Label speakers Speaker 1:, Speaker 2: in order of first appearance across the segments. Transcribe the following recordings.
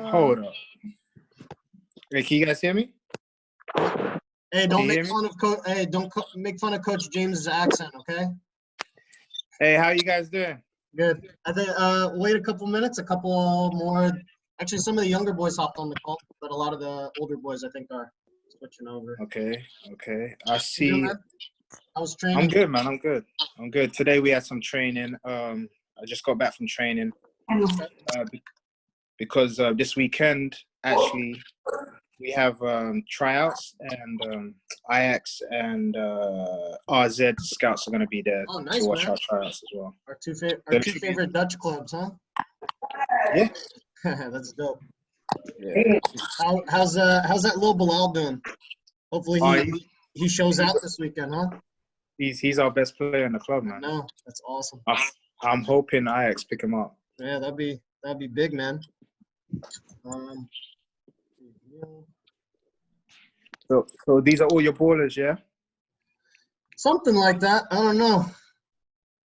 Speaker 1: Hold up. Hey, can you guys hear me?
Speaker 2: Hey,
Speaker 1: Can
Speaker 2: don't
Speaker 1: you
Speaker 2: make
Speaker 1: hear me?
Speaker 2: fun of make fun of Coach James's accent, okay?
Speaker 1: Hey, how you guys doing?
Speaker 2: Good. I think wait a couple minutes, a couple more. Actually, some of the younger boys hopped on the call, but a lot of the older boys I think are switching over.
Speaker 1: Okay. I
Speaker 2: You doing,
Speaker 1: see.
Speaker 2: man? I was
Speaker 1: I'm
Speaker 2: training.
Speaker 1: good, man. I'm good. Today we had some training. I just got back from training because this weekend actually we have tryouts and Ajax and RZ scouts are going to be there
Speaker 2: Oh,
Speaker 1: to
Speaker 2: nice,
Speaker 1: watch
Speaker 2: man.
Speaker 1: our tryouts as well.
Speaker 2: Our two
Speaker 1: should be-
Speaker 2: favorite Dutch clubs, huh?
Speaker 1: Yeah.
Speaker 2: That's dope.
Speaker 1: Yeah.
Speaker 2: How's that little Bilal doing? Hopefully
Speaker 1: Oh,
Speaker 2: he shows out this weekend, huh?
Speaker 1: he's our best player in the club, man.
Speaker 2: No, that's awesome.
Speaker 1: I'm hoping Ajax pick him up.
Speaker 2: Yeah, that'd be big, man.
Speaker 1: So these are all your ballers, yeah?
Speaker 2: Something like that. I don't know.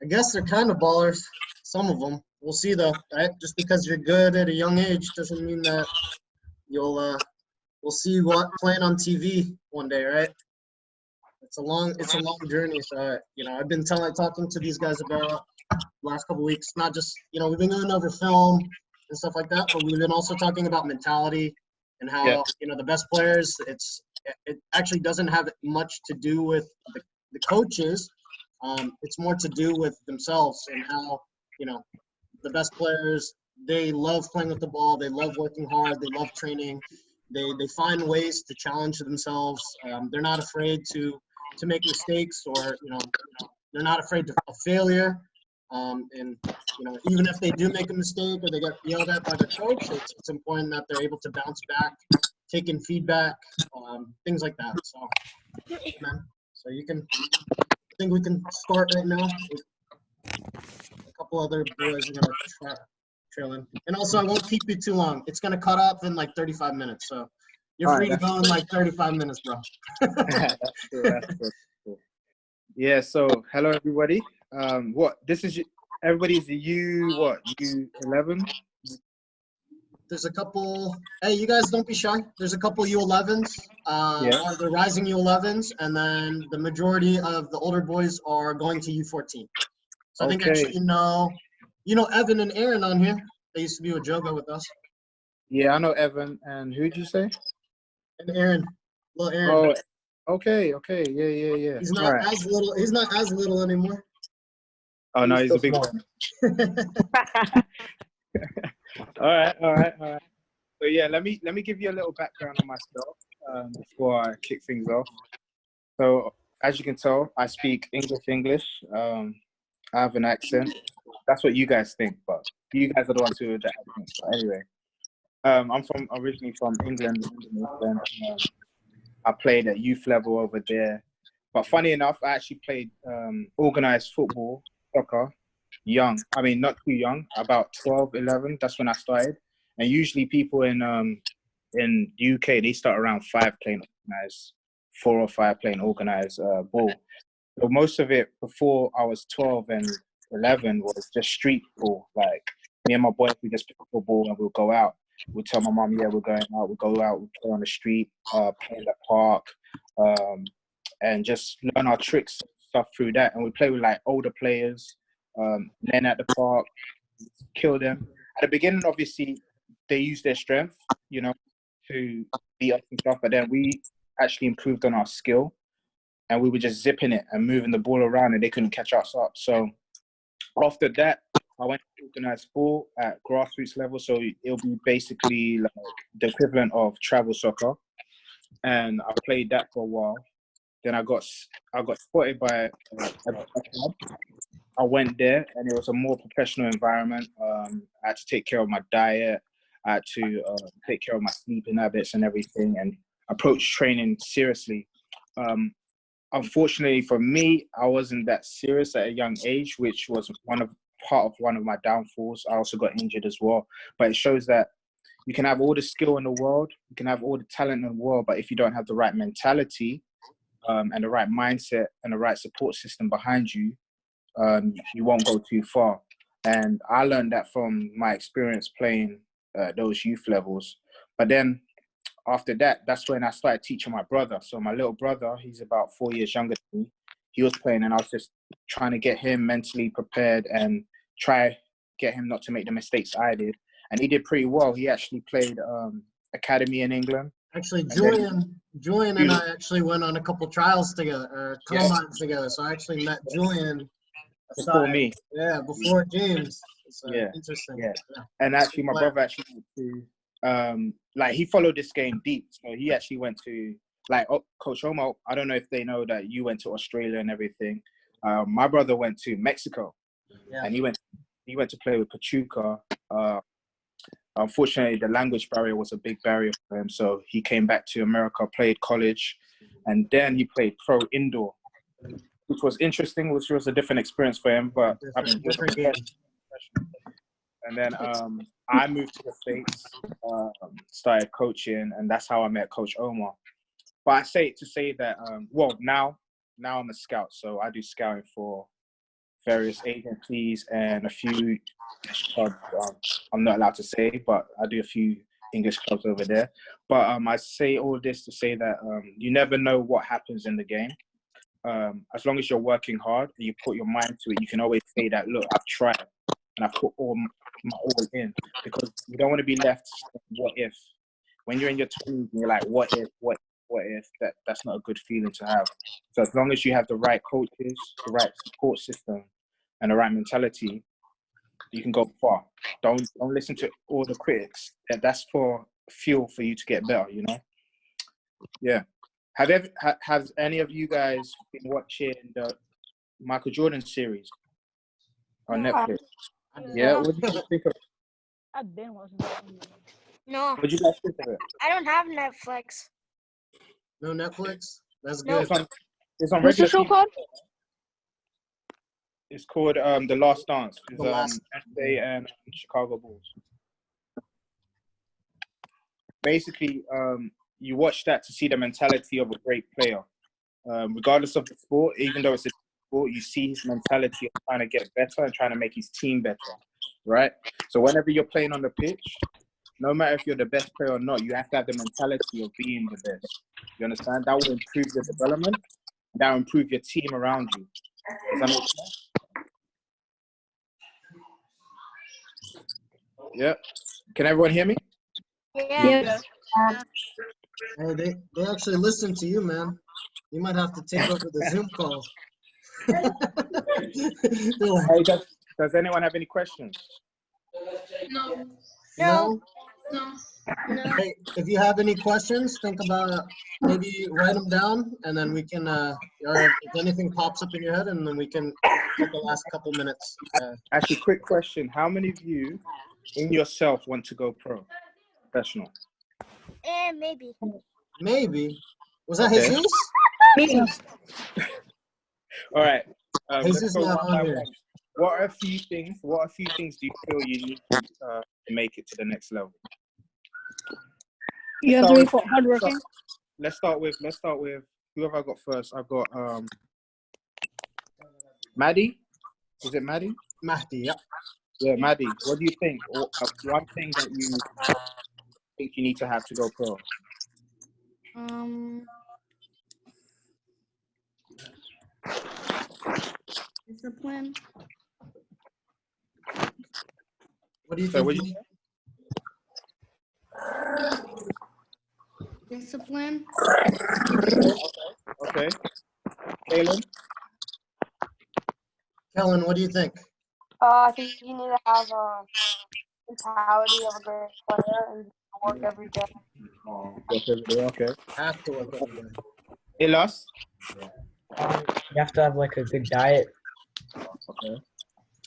Speaker 2: I guess they're kind of ballers. Some of them. We'll see though, right? Just because you're good at a young age doesn't mean that we'll see you playing on TV one day, right? It's a long journey. So I've been talking to these guys about last couple of weeks. Not just we've been going over film and stuff like that, but we've been also talking about mentality and how the best players. It actually doesn't have much to do with the coaches. It's more to do with themselves and how the best players, they love playing with the ball, they love working hard, they love training, they find ways to challenge themselves. They're not afraid to make mistakes, or they're not afraid of failure. And even if they do make a mistake or they get yelled at by their coach, it's important that they're able to bounce back, take in feedback, things like that. So, man, so I think we can start right now. A couple other boys are gonna trail in, and also I won't keep you too long. It's gonna cut off in like 35 minutes, so you're free to go in like 35 minutes, bro.
Speaker 1: That's cool. Yeah. So hello everybody. Everybody's the U11?
Speaker 2: There's a couple. Hey, you guys, don't be shy. There's a couple U11s, or the rising U11s, and then the majority of the older boys are going to U14. So I think actually Evan and Aaron on here. They used to be with Jogo with us.
Speaker 1: Yeah, I know Evan. And who'd you say?
Speaker 2: And Aaron, little Aaron.
Speaker 1: Oh, okay. Yeah.
Speaker 2: He's not as little. He's not as little anymore.
Speaker 1: Oh no, he's a big one. All right. So yeah, let me give you a little background on myself before I kick things off. So as you can tell, I speak English. I have an accent. That's what you guys think, but you guys are the ones who are the accent. But anyway, I'm originally from England. I played at youth level over there. But funny enough, I actually played organized football, soccer, young. I mean, not too young, about 12, 11. That's when I started. And usually people in UK, they start around 5 playing organized, 4 or 5 playing organized ball. So most of it before I was 12 and 11 was just street ball. Like me and my boys, we just pick up a ball and we'll go out. We'll tell my mom, yeah, we're going out. We'll go out, we'll play on the street, play in the park, and just learn our tricks, stuff through that. And we play with like older players, then at the park, kill them. At the beginning, obviously, they use their strength, to beat us and stuff. But then we actually improved on our skill, and we were just zipping it and moving the ball around, and they couldn't catch us up. So after that, I went to organized sport at grassroots level. So it'll be basically like the equivalent of travel soccer, and I played that for a while. Then I got spotted by a club. I went there, and it was a more professional environment. I had to take care of my diet. I had to take care of my sleeping habits and everything, and approach training seriously. Unfortunately for me, I wasn't that serious at a young age, which was part of one of my downfalls. I also got injured as well. But it shows that you can have all the skill in the world, you can have all the talent in the world, but if you don't have the right mentality and the right mindset and the right support system behind you, you won't go too far. And I learned that from my experience playing those youth levels. But then after that, that's when I started teaching my brother. So my little brother, he's about 4 years younger than me. He was playing, and I was just trying to get him mentally prepared and try get him not to make the mistakes I did. And he did pretty well. He actually played academy in England.
Speaker 2: Actually, Julian and I actually went on a couple trials together, or combines together. So I actually met Julian
Speaker 1: Before me.
Speaker 2: Yeah, before James. So
Speaker 1: Yeah.
Speaker 2: Interesting.
Speaker 1: Yeah. And actually, my brother actually went to, like, he followed this game deep. So he actually went to, like, Coach Omo, I don't know if they know that you went to Australia and everything. My brother went to Mexico.
Speaker 2: Yeah.
Speaker 1: And he went to play with Pachuca. Unfortunately, the language barrier was a big barrier for him. So he came back to America, played college, and then he played pro indoor, which was interesting, which was a different experience for him. But I mean,
Speaker 2: different game.
Speaker 1: And then I moved to the States, started coaching, and that's how I met Coach Omar. But I say it to say that, now I'm a scout. So I do scouting for various agencies and a few clubs. I'm not allowed to say, but I do a few English clubs over there. But I say all this to say that you never know what happens in the game. As long as you're working hard and you put your mind to it, you can always say that, look, I've tried and I've put my all in, because you don't want to be left what if. When you're in your 20s and you're like, what if, that's not a good feeling to have. So as long as you have the right coaches, the right support system, and the right mentality, you can go far. Don't listen to all the critics. That's for fuel for you to get better, you know? Yeah. Has any of you guys been watching the Michael Jordan series on Netflix? Yeah, what did you think of it?
Speaker 3: I've been watching that.
Speaker 4: No,
Speaker 1: What did you guys think of it?
Speaker 4: I don't have Netflix.
Speaker 2: No Netflix? That's
Speaker 4: No.
Speaker 2: good.
Speaker 1: It's on
Speaker 3: What's the
Speaker 1: regular
Speaker 3: show
Speaker 1: TV.
Speaker 3: called?
Speaker 1: It's called The Last Dance. It's
Speaker 2: The Last-
Speaker 1: NBA and Chicago Bulls. Basically, you watch that to see the mentality of a great player. Regardless of the sport, even though it's a sport, you see his mentality of trying to get better and trying to make his team better, right? So whenever you're playing on the pitch, no matter if you're the best player or not, you have to have the mentality of being the best. You understand? That will improve your development. That will improve your team around you. Does that make sense? Yeah. Can everyone hear me?
Speaker 4: Yeah.
Speaker 2: Hey, they actually listen to you, man. You might have to take over the Zoom calls. They're like,
Speaker 1: Hey, does anyone have any questions?
Speaker 4: No.
Speaker 2: no?
Speaker 4: No.
Speaker 2: Hey, if you have any questions, think about it. Maybe write them down, and then we can, or if anything pops up in your head, and then we can take the last couple minutes.
Speaker 1: Actually, quick question. How many of you in yourself want to go professional?
Speaker 4: Maybe.
Speaker 2: Maybe. Was that
Speaker 1: Okay.
Speaker 2: Jesus?
Speaker 1: All right. Let's
Speaker 2: Jesus
Speaker 1: go
Speaker 2: not
Speaker 1: one by
Speaker 2: on here.
Speaker 1: one. What are a few things do you feel you need to make it to the next level?
Speaker 3: You have to be hardworking.
Speaker 1: Let's start with whoever I got first. I've got Maddie. Is it Maddie?
Speaker 2: Mahdi, yeah.
Speaker 1: Yeah, Maddie. What do you think? One thing that you think you need to have to go pro?
Speaker 3: Discipline.
Speaker 2: What do you
Speaker 1: So
Speaker 2: think
Speaker 1: what
Speaker 2: you
Speaker 1: do
Speaker 2: need?
Speaker 3: Discipline.
Speaker 1: Okay. Kaylin?
Speaker 2: Kellen, what do you think?
Speaker 5: I think you need to have a mentality of a great player and work every day.
Speaker 1: Okay.
Speaker 2: Have to work every day.
Speaker 1: Ilas?
Speaker 6: You have to have like a good diet.
Speaker 1: Okay.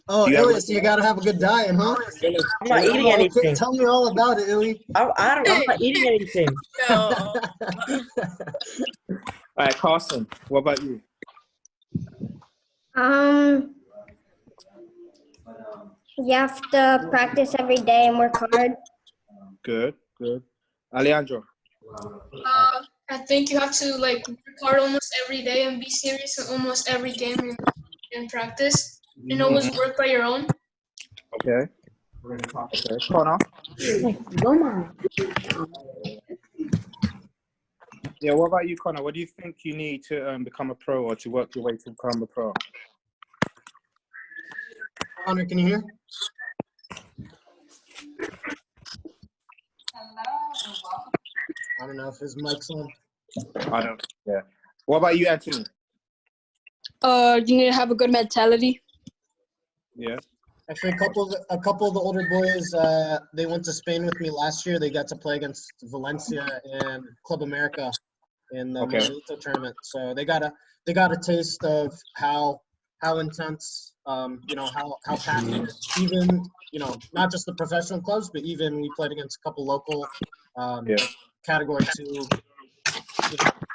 Speaker 2: Oh,
Speaker 1: Do you have-
Speaker 2: Ilias, you gotta have a good diet, huh?
Speaker 6: I'm not eating
Speaker 2: Okay,
Speaker 6: anything.
Speaker 2: Tell me all about it, Ili.
Speaker 6: I'm not eating anything.
Speaker 1: All right, Carson. What about you?
Speaker 7: You have to practice every day and work hard.
Speaker 1: Good. Alejandro?
Speaker 8: I think you have to work hard almost every day and be serious in almost every game in practice, and always work by your own.
Speaker 1: Okay. Okay, Connor. Yeah, what about you, Connor? What do you think you need to become a pro or to work your way to become a pro?
Speaker 2: Connor, can you hear? I don't know if his mic's on.
Speaker 1: I don't. Yeah. What about you, Anthony?
Speaker 3: You need to have a good mentality.
Speaker 1: Yeah.
Speaker 2: Actually, a couple of the older boys, they went to Spain with me last year. They got to play against Valencia and Club America in the
Speaker 1: Okay.
Speaker 2: Miguelito tournament. So they got a taste of how intense, how passionate, even, not just the professional clubs, but even we played against a couple local
Speaker 1: Yeah.
Speaker 2: Category 2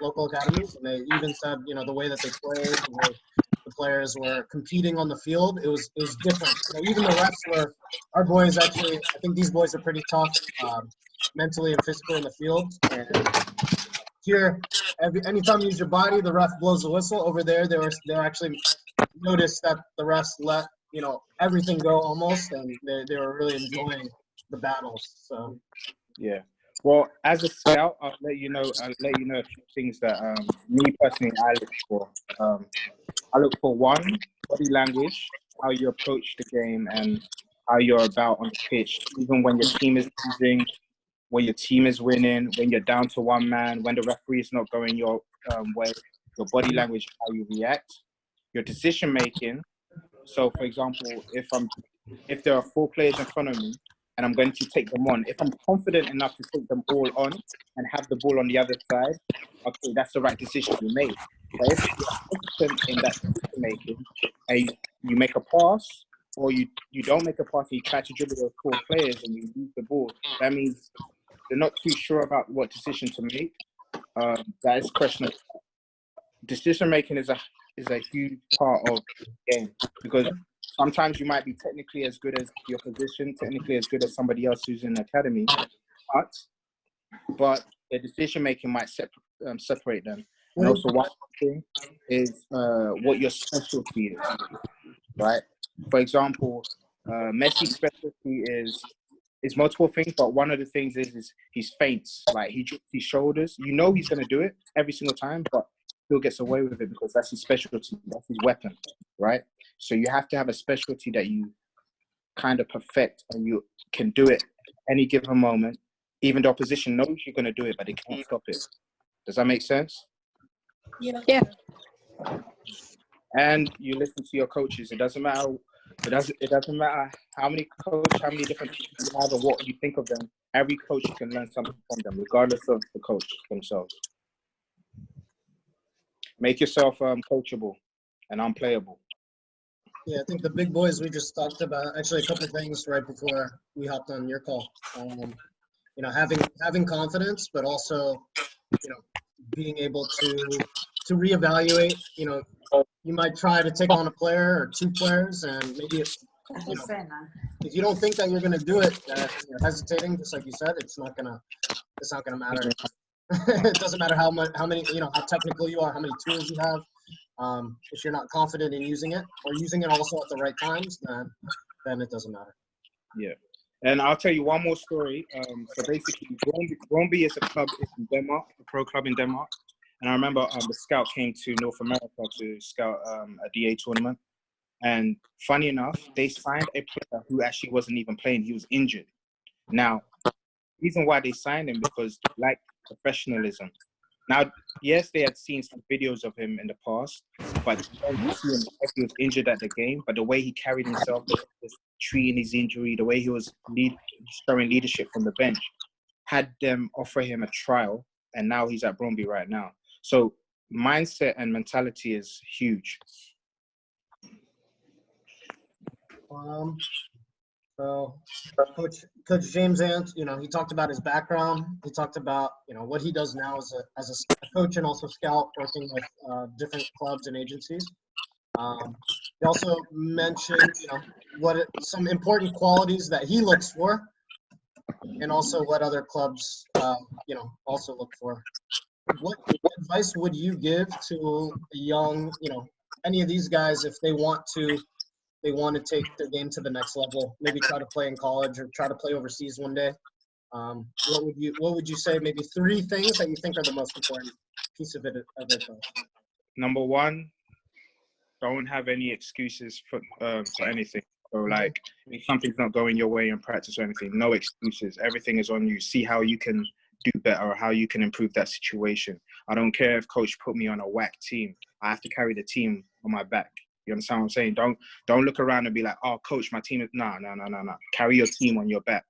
Speaker 2: local academies, and they even said, the way that they played, the way the players were competing on the field, it was different. Even the refs were, our boys actually, I think these boys are pretty tough, mentally and physically in the field. And here, anytime you use your body, the ref blows the whistle. Over there, they actually noticed that the refs let everything go almost, and they were really enjoying the battles. So
Speaker 1: Yeah. Well, as a scout, I'll let you know a few things that me personally I look for. I look for one, body language, how you approach the game and how you're about on the pitch, even when your team is losing, when your team is winning, when you're down to one man, when the referee is not going your way, your body language, how you react, your decision making. So, for example, if there are 4 players in front of me and I'm going to take them on, if I'm confident enough to take them all on and have the ball on the other side, okay, that's the right decision you made. But if you're hesitant in that decision making and you make a pass, or you don't make a pass and you try to dribble those 4 players and you lose the ball, that means they're not too sure about what decision to make. That is questionable. Decision making is a huge part of the game, because sometimes you might be technically as good as your position, technically as good as somebody else who's in the academy, but the decision making might separate them. And also, one thing is what your specialty is, right? For example, Messi's specialty is multiple things, but one of the things is his feints. Like, he drops his shoulders. You know he's going to do it every single time, but still gets away with it because that's his specialty. That's his weapon, right? So you have to have a specialty that you kind of perfect, and you can do it any given moment. Even the opposition knows you're going to do it, but they can't stop it. Does that make sense?
Speaker 3: Yeah.
Speaker 1: And you listen to your coaches. It doesn't matter. It doesn't matter how many different coaches you have or what you think of them. Every coach, you can learn something from them, regardless of the coach themselves. Make yourself coachable and unplayable.
Speaker 2: yeah, I think the big boys we just talked about, actually a couple things right before we hopped on your call. Having confidence, but also, being able to reevaluate. You might try to take on a player or 2 players, and maybe if you don't think that you're going to do it, you're hesitating, just like you said, it's not gonna matter. It doesn't matter how many, how technical you are, how many tools you have. If you're not confident in using it, or using it also at the right times, then it doesn't matter.
Speaker 1: Yeah. And I'll tell you one more story. So basically, Brøndby is a club in Denmark, a pro club in Denmark. And I remember the scout came to North America to scout a DA tournament. And funny enough, they signed a player who actually wasn't even playing. He was injured. Now, the reason why they signed him because they like professionalism. Now, yes, they had seen some videos of him in the past, but you don't see him if he was injured at the game. But the way he carried himself, the way he was treating his injury, the way he was showing leadership from the bench, had them offer him a trial, and now he's at Brøndby right now. So mindset and mentality is huge.
Speaker 2: So Coach James Ant, he talked about his background. He talked about, what he does now as a coach and also scout, working with different clubs and agencies. He also mentioned, some important qualities that he looks for, and also what other clubs, also look for. What advice would you give to a young, any of these guys if they want to they want to take their game to the next level, maybe try to play in college or try to play overseas one day. What would you say? Maybe 3 things that you think are the most important piece of it though?
Speaker 1: Number one, don't have any excuses for anything. So like, if something's not going your way in practice or anything, no excuses. Everything is on you. See how you can do better or how you can improve that situation. I don't care if coach put me on a whack team. I have to carry the team on my back. You understand what I'm saying? Don't look around and be like, oh, coach, my team is no. Carry your team on your back.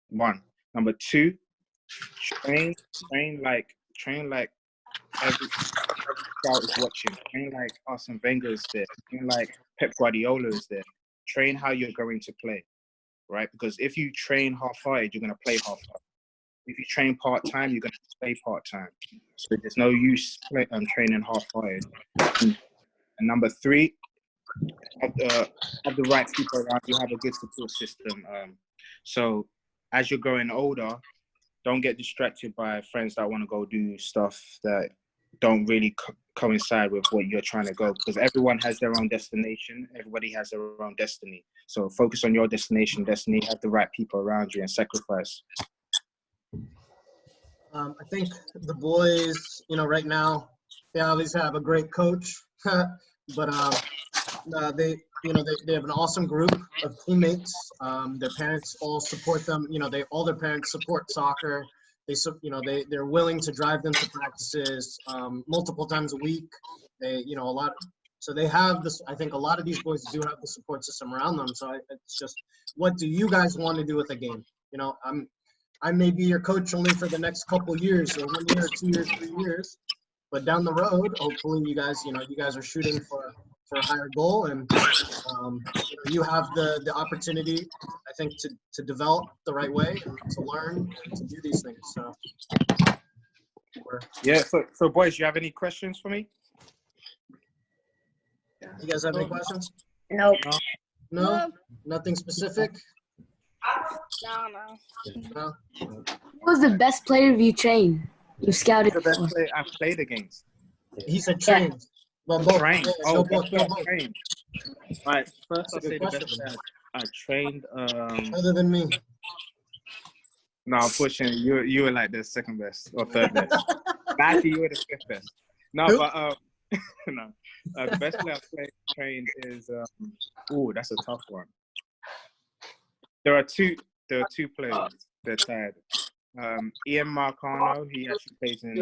Speaker 1: 1. Number 2, train like every scout is watching. Train like Arsene Wenger is there. Train like Pep Guardiola is there. Train how you're going to play, right? Because if you train half-hearted, you're going to play half-hearted. If you train part-time, you're going to play part-time. So there's no use training half-hearted. And number 3, have the right people around you, have a good support system. So as you're growing older, don't get distracted by friends that want to go do stuff that don't really coincide with what you're trying to go, because everyone has their own destination. Everybody has their own destiny. So focus on your destination, have the right people around you, and sacrifice.
Speaker 2: I think the boys, right now, they obviously have a great coach, but they have an awesome group of teammates. Their parents all support them. All their parents support soccer. They're willing to drive them to practices multiple times a week. So they have this. I think a lot of these boys do have the support system around them. So it's just, what do you guys want to do with the game? I may be your coach only for the next couple years, or 1 year, 2 years, 3 years, but down the road, hopefully you guys are shooting for a higher goal, and you have the opportunity, I think, to develop the right way, and to learn and to do these things. So
Speaker 1: yeah. So boys, you have any questions for me?
Speaker 2: You guys have any questions?
Speaker 7: Nope.
Speaker 2: No? Nothing specific?
Speaker 4: No.
Speaker 2: No?
Speaker 9: Who was the best player you trained? You scouted
Speaker 1: The best
Speaker 9: for?
Speaker 1: player I've played against.
Speaker 2: He said trained. Well, both.
Speaker 1: Trained.
Speaker 2: Yeah,
Speaker 1: Oh,
Speaker 2: both.
Speaker 1: trained. All right. First, I'll
Speaker 2: That's a
Speaker 1: say
Speaker 2: good
Speaker 1: the best
Speaker 2: question.
Speaker 1: player I trained.
Speaker 2: Other than me.
Speaker 1: No, unfortunately, you were like the second best or third best. Actually, you were the 5th best. No,
Speaker 2: Who?
Speaker 1: but no. The best player I've trained is that's a tough one. There are two players. They're tied. Ian Marcano, he actually plays in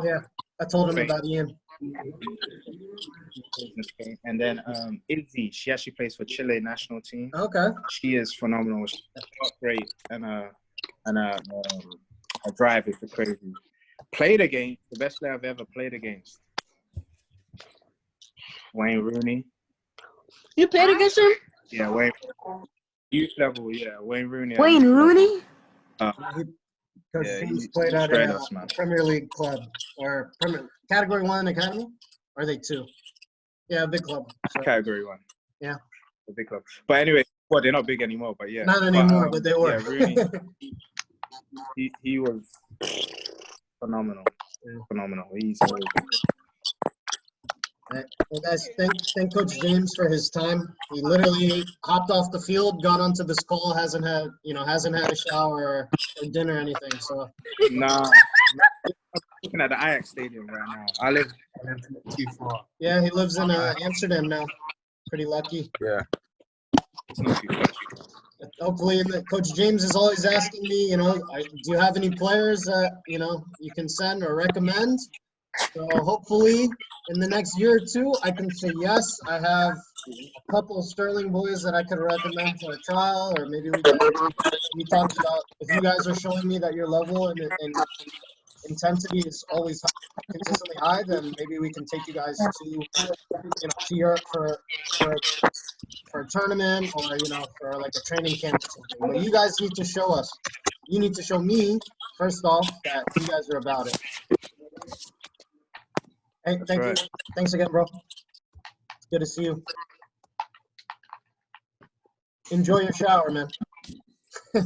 Speaker 2: Yeah, I told him
Speaker 1: Spain.
Speaker 2: about Ian.
Speaker 1: And then Izzy, she actually plays for Chile national team.
Speaker 2: Okay.
Speaker 1: She is phenomenal. She's great, and her drive is crazy. Played against the best player I've ever played against. Wayne Rooney.
Speaker 3: You played against him?
Speaker 1: Yeah, Wayne. Youth level, yeah, Wayne Rooney.
Speaker 9: Wayne Rooney?
Speaker 2: Coach
Speaker 1: Yeah,
Speaker 2: James
Speaker 1: he
Speaker 2: played at
Speaker 1: destroyed
Speaker 2: a
Speaker 1: us, man.
Speaker 2: Premier League club, or Category 1 academy? Or are they 2? Yeah, big club. So,
Speaker 1: Category 1.
Speaker 2: Yeah.
Speaker 1: The big club. But anyway, well, they're not big anymore, but yeah.
Speaker 2: not anymore, but they were.
Speaker 1: Yeah, Rooney, he was phenomenal.
Speaker 2: Yeah.
Speaker 1: Phenomenal. He's always
Speaker 2: Well, guys, thank Coach James for his time. He literally hopped off the field, got onto this call, hasn't had a shower or dinner or anything. So
Speaker 1: Nah. I'm looking at the Ajax Stadium right now. I live not too far.
Speaker 2: yeah, he lives in Amsterdam now. Pretty lucky.
Speaker 1: Yeah. It's not too far.
Speaker 2: Hopefully, Coach James is always asking me, do you have any players that you can send or recommend? So hopefully, in the next year or 2, I can say yes. I have a couple of Sterling boys that I could recommend for a trial, or maybe we talked about, if you guys are showing me that your level and intensity is always consistently high, then maybe we can take you guys to Europe for a tournament, or for like a training camp or something. But you guys need to show us. You need to show me first off that you guys are about it. Hey, thank you. Thanks again, bro. It's good to see you. Enjoy your shower, man. All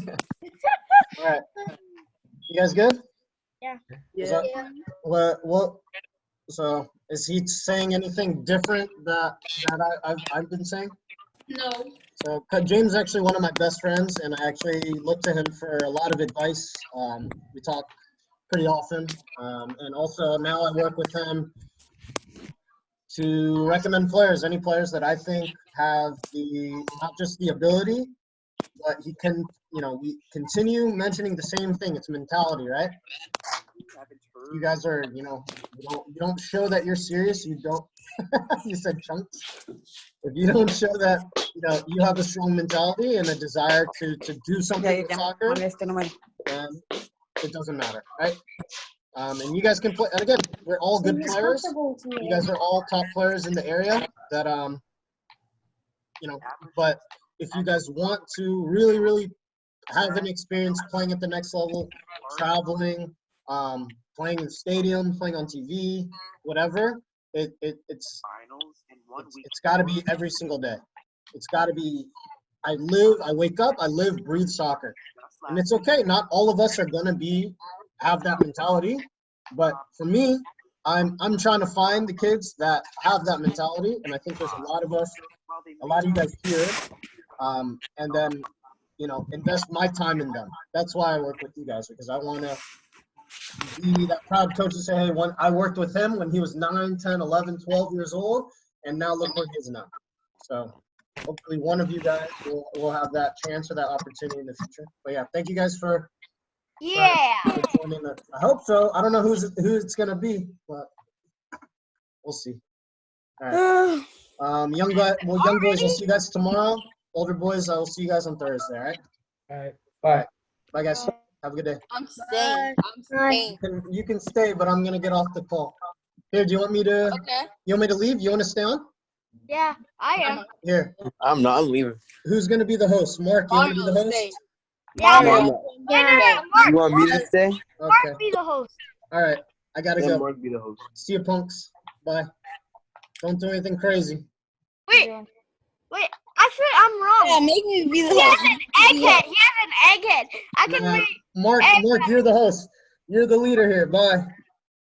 Speaker 2: right. You guys good?
Speaker 4: Yeah.
Speaker 2: What? So, is he saying anything different that I've been saying?
Speaker 8: No.
Speaker 2: So James is actually one of my best friends, and I actually look to him for a lot of advice. We talk pretty often, and also now I work with him to recommend players, any players that I think have not just the ability, but he can, we continue mentioning the same thing. It's mentality, right? You guys are, you don't show that you're serious. You don't, you said chunks. If you don't show that, you have a strong mentality and a desire to do something in soccer, then it doesn't matter, right? And you guys can play, and again, we're all good players. You guys are all top players in the area that, but if you guys want to really, really have an experience playing at the next level, traveling, playing in the stadium, playing on TV, whatever, it's got to be every single day. It's got to be, I wake up, I live, breathe soccer. And it's okay. Not all of us are going to have that mentality. But for me, I'm trying to find the kids that have that mentality. And I think there's a lot of you guys here. And then, invest my time in them. That's why I work with you guys, because I want to be that proud coach to say, hey, I worked with him when he was 9, 10, 11, 12 years old, and now look where he is now. So hopefully one of you guys will have that chance or that opportunity in the future. But yeah, thank you guys for joining us. I hope so. I don't know who it's gonna be, but we'll see. All right. Young boys, I'll see you guys tomorrow. Older boys, I will see you guys on Thursday. All right.
Speaker 6: All right. Bye.
Speaker 2: Bye, guys. Have a good day.
Speaker 5: I'm staying.
Speaker 2: You can stay, but I'm gonna get off the call. Here, do you want me to?
Speaker 5: Okay.
Speaker 2: You want me to leave? You want to stay on?
Speaker 4: Yeah, I am.
Speaker 2: Here.
Speaker 10: I'm leaving.
Speaker 2: Who's gonna be the host? Mark, you want to be the host?
Speaker 4: Yeah,
Speaker 10: No,
Speaker 4: Mark.
Speaker 10: You want me to stay?
Speaker 4: Mark
Speaker 2: Okay.
Speaker 4: be the host.
Speaker 2: All right. I gotta
Speaker 10: Then
Speaker 2: go.
Speaker 10: Mark be the host.
Speaker 2: See you, punks. Bye. Don't do anything crazy.
Speaker 4: Wait, I feel I'm wrong.
Speaker 5: Yeah, make me be the
Speaker 4: He has
Speaker 5: host.
Speaker 4: an egghead. He has an egghead. I can
Speaker 2: Nah,
Speaker 4: make.
Speaker 2: Mark, you're the host. You're the leader here. Bye.